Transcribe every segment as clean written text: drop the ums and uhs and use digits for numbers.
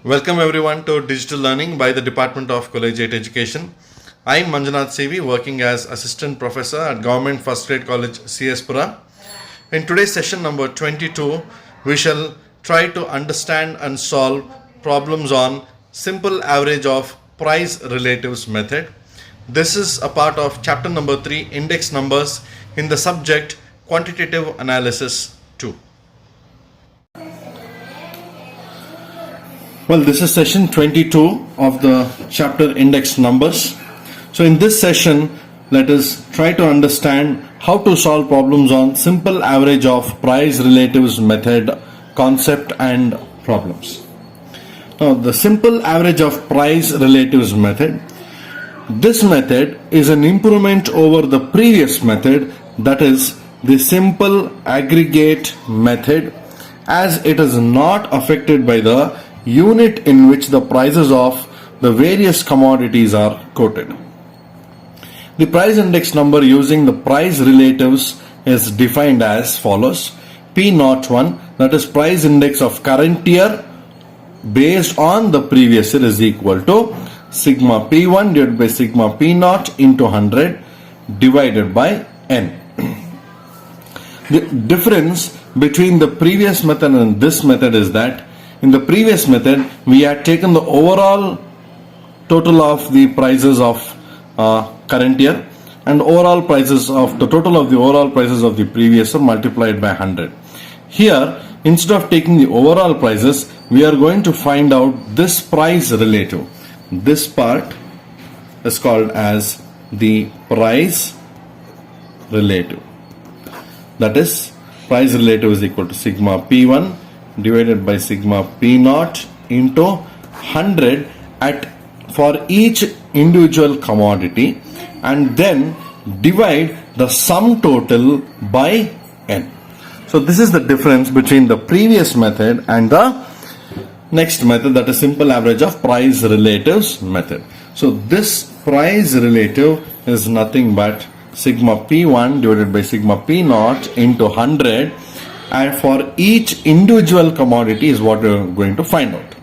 Welcome everyone to Digital Learning by the Department of Collegiate Education. I am Manjunath Sevi, working as Assistant Professor at Government First Grade College, CS Pura. In today's session number 22, we shall try to understand and solve problems on simple average of price relatives method. This is a part of chapter number 3, index numbers, in the subject quantitative analysis 2. Well, this is session 22 of the chapter index numbers. So in this session, let us try to understand how to solve problems on simple average of price relatives method, concept and problems. Now, the simple average of price relatives method, this method is an improvement over the previous method, that is the simple aggregate method, as it is not affected by the unit in which the prices of the various commodities are quoted. The price index number using the price relatives is defined as follows: P01, that is price index of current year based on the previous year, is equal to sigma P1 divided by sigma P0 into 100 divided by N. The difference between the previous method and this method is that in the previous method, we had taken the overall total of the prices of current year and overall prices of the total of the overall prices of the previous year multiplied by 100. Here, instead of taking the overall prices, we are going to find out this price relative. This part is called as the price relative. That is, price relative is equal to sigma P1 divided by sigma P0 into 100 for each individual commodity, and then divide the sum total by N. So this is the difference between the previous method and the next method, that is simple average of price relatives method. So this price relative is nothing but sigma P1 divided by sigma P0 into 100, and for each individual commodity is what we are going to find out.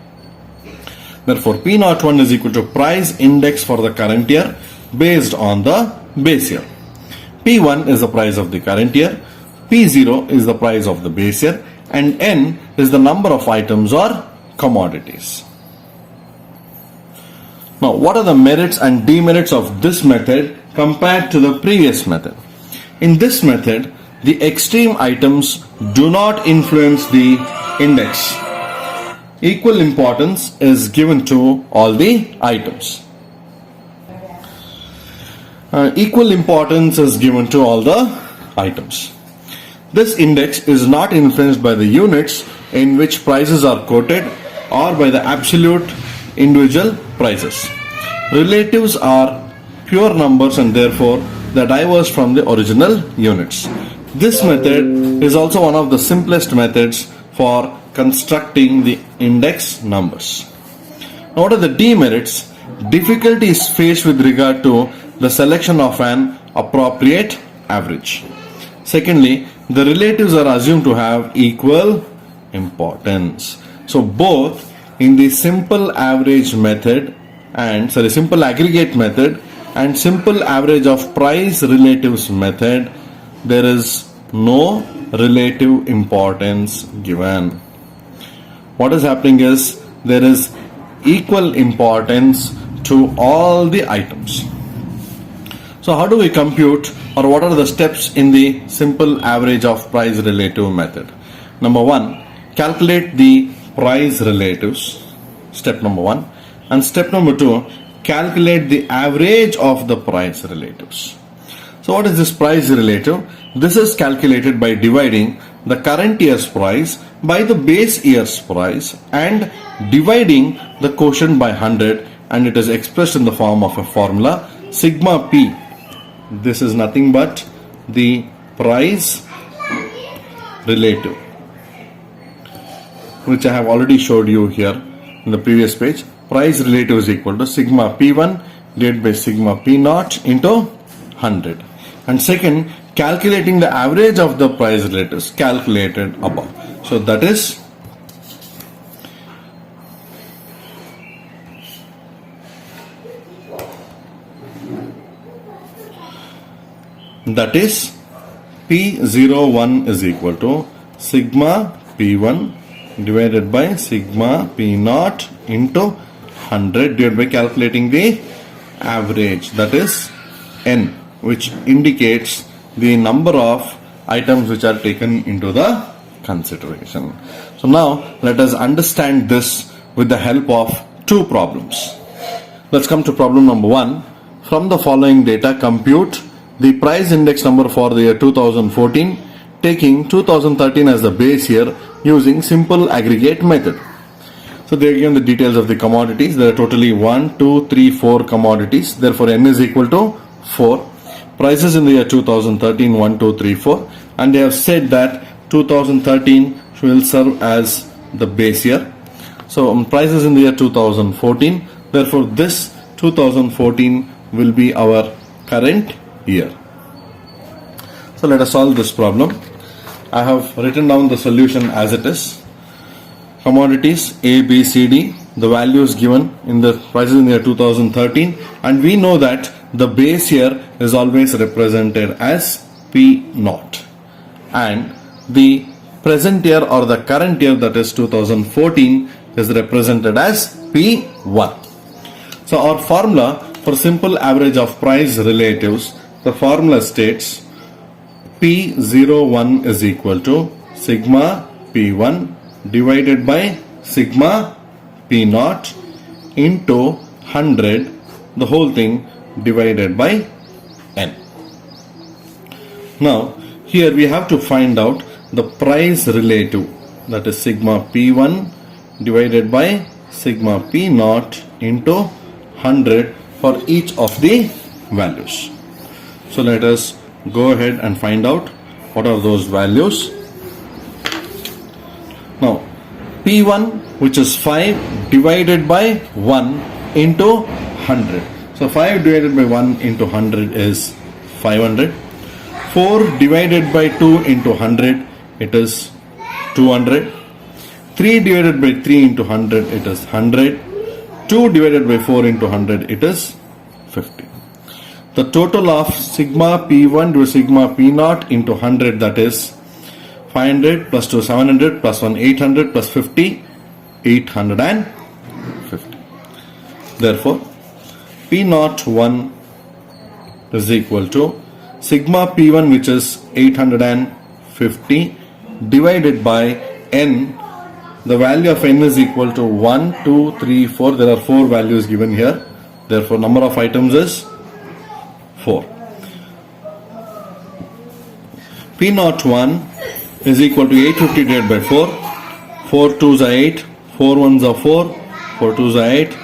Therefore, P01 is equal to price index for the current year based on the base year. P1 is the price of the current year, P0 is the price of the base year, and N is the number of items or commodities. Now, what are the merits and demerits of this method compared to the previous method? In this method, the extreme items do not influence the index. Equal importance is given to all the items. Equal importance is given to all the items. This index is not influenced by the units in which prices are quoted or by the absolute individual prices. Relatives are pure numbers and therefore they diverge from the original units. This method is also one of the simplest methods for constructing the index numbers. Now, what are the demerits? Difficulty is faced with regard to the selection of an appropriate average. Secondly, the relatives are assumed to have equal importance. So both in the simple average method and simple aggregate method and simple average of price relatives method, there is no relative importance given. What is happening is there is equal importance to all the items. So how do we compute, or what are the steps in the simple average of price relative method? Number 1, calculate the price relatives, step number 1, and step number 2, calculate the average of the price relatives. So what is this price relative? This is calculated by dividing the current year's price by the base year's price and dividing the quotient by 100, and it is expressed in the form of a formula sigma P. This is nothing but the price relative, which I have already showed you here in the previous page. Price relative is equal to sigma P1 divided by sigma P0 into 100. And second, calculating the average of the price relatives calculated above. So that is that is P01 is equal to sigma P1 divided by sigma P0 into 100 divided by calculating the average, that is N, which indicates the number of items which are taken into the consideration. So now let us understand this with the help of two problems. Let's come to problem number 1. From the following data, compute the price index number for the year 2014, taking 2013 as the base year using simple aggregate method. So they are given the details of the commodities. There are totally 1, 2, 3, 4 commodities. Therefore, N is equal to 4. Prices in the year 2013, 1, 2, 3, 4. And they have said that 2013 will serve as the base year. So prices in the year 2014. Therefore, this 2014 will be our current year. So let us solve this problem. I have written down the solution as it is. Commodities A, B, C, D. The values given in the prices in the year 2013, and we know that the base year is always represented as P0, and the present year or the current year, that is 2014, is represented as P1. So our formula for simple average of price relatives, the formula states P01 is equal to sigma P1 divided by sigma P0 into 100, the whole thing divided by N. Now here we have to find out the price relative, that is sigma P1 divided by sigma P0 into 100 for each of the values. So let us go ahead and find out what are those values. Now P1, which is 5 divided by 1 into 100. So 5 divided by 1 into 100 is 500. 4 divided by 2 into 100, it is 200. 3 divided by 3 into 100, it is 100. 2 divided by 4 into 100, it is 50. The total of sigma P1 to sigma P0 into 100, that is 500 plus 2 700 plus 1 800 plus 50 850. Therefore, P01 is equal to sigma P1, which is 850, divided by N. The value of N is equal to 1, 2, 3, 4. There are 4 values given here. Therefore, number of items is 4. P01 is equal to 850 divided by 4. 4 2s are 8. 4 1s are 4. 4 2s are 8.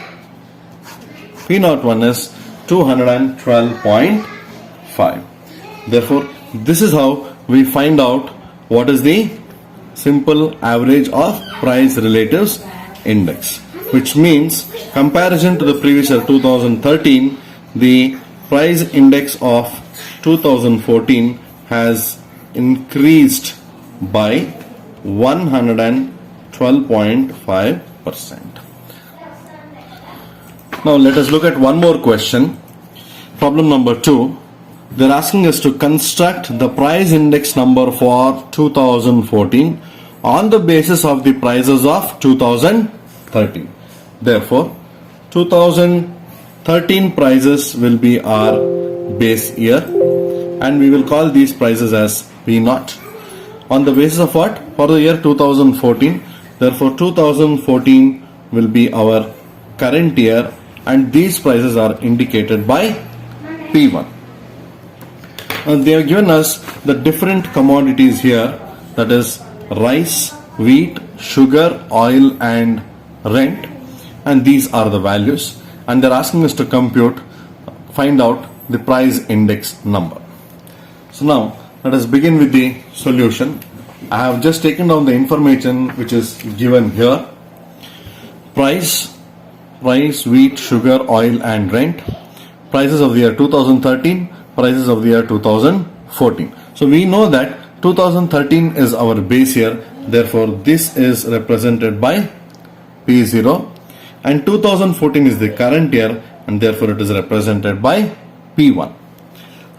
P01 is 212.5. Therefore, this is how we find out what is the simple average of price relatives index, which means comparison to the previous year 2013, the price index of 2014 has increased by 112.5%. Now let us look at one more question. Problem number 2. They're asking us to construct the price index number for 2014 on the basis of the prices of 2013. Therefore, 2013 prices will be our base year, and we will call these prices as P0. On the basis of what? For the year 2014. Therefore, 2014 will be our current year, and these prices are indicated by P1. They have given us the different commodities here, that is rice, wheat, sugar, oil and rent, and these are the values, and they are asking us to find out the price index number. So now let us begin with the solution. I have just taken down the information which is given here. Price, wheat, sugar, oil and rent. Prices of the year 2013, prices of the year 2014. So we know that 2013 is our base year, therefore this is represented by P0, and 2014 is the current year, and therefore it is represented by P1.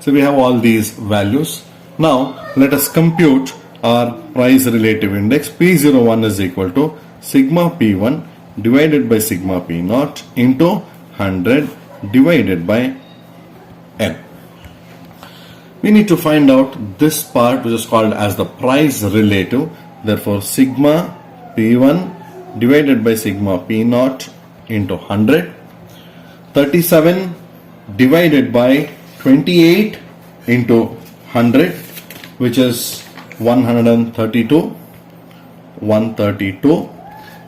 So we have all these values. Now let us compute our price relative index. P01 is equal to sigma P1 divided by sigma P0 into 100 divided by N. We need to find out this part which is called as the price relative. Therefore sigma P1 divided by sigma P0 into 100. 37 divided by 28 into 100, which is 132.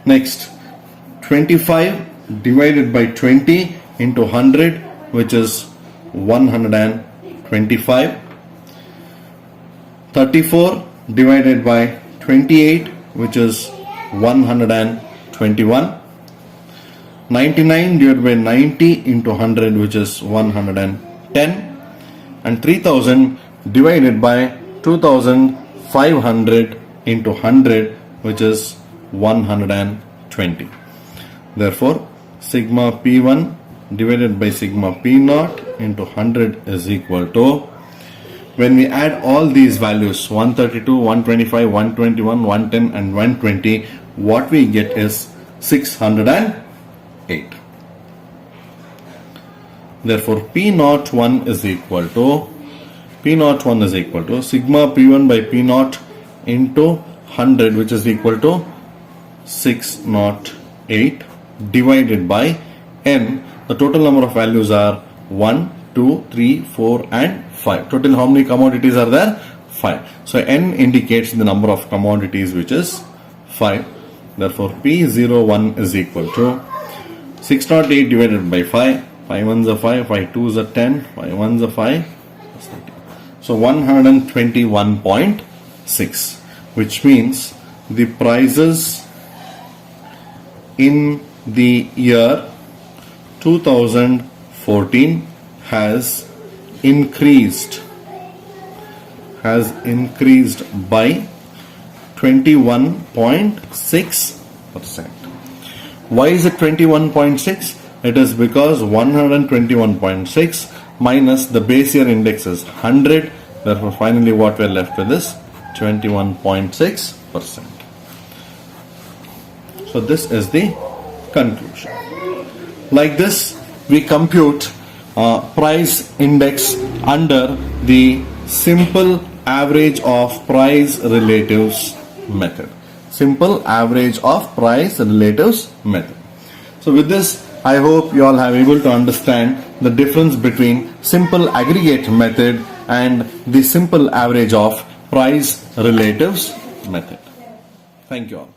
Next 25 divided by 20 into 100, which is 125. 34 divided by 28, which is 121. 99 divided by 90 into 100, which is 110. And 3000 divided by 2500 into 100, which is 120. Therefore, sigma P1 divided by sigma P0 into 100 is equal to, when we add all these values 132, 125, 121, 110 and 120, what we get is 608. Therefore P01 is equal to sigma P1 by P0 into 100, which is equal to 608 divided by N. The total number of values are 1, 2, 3, 4 and 5. Total how many commodities are there? 5. So N indicates the number of commodities, which is 5. Therefore P01 is equal to 608 divided by 5. 5 ones are 5, 5 twos are 10, 5 ones are 5. So 121.6, which means the prices in the year 2014 has increased by 21.6%. Why is it 21.6? It is because 121.6 minus the base year index is 100. Therefore, finally what we are left with is 21.6%. So this is the conclusion. Like this, we compute price index under the simple average of price relatives method. Simple average of price relatives method. So with this, I hope you all have able to understand the difference between simple aggregate method and the simple average of price relatives method. Thank you all.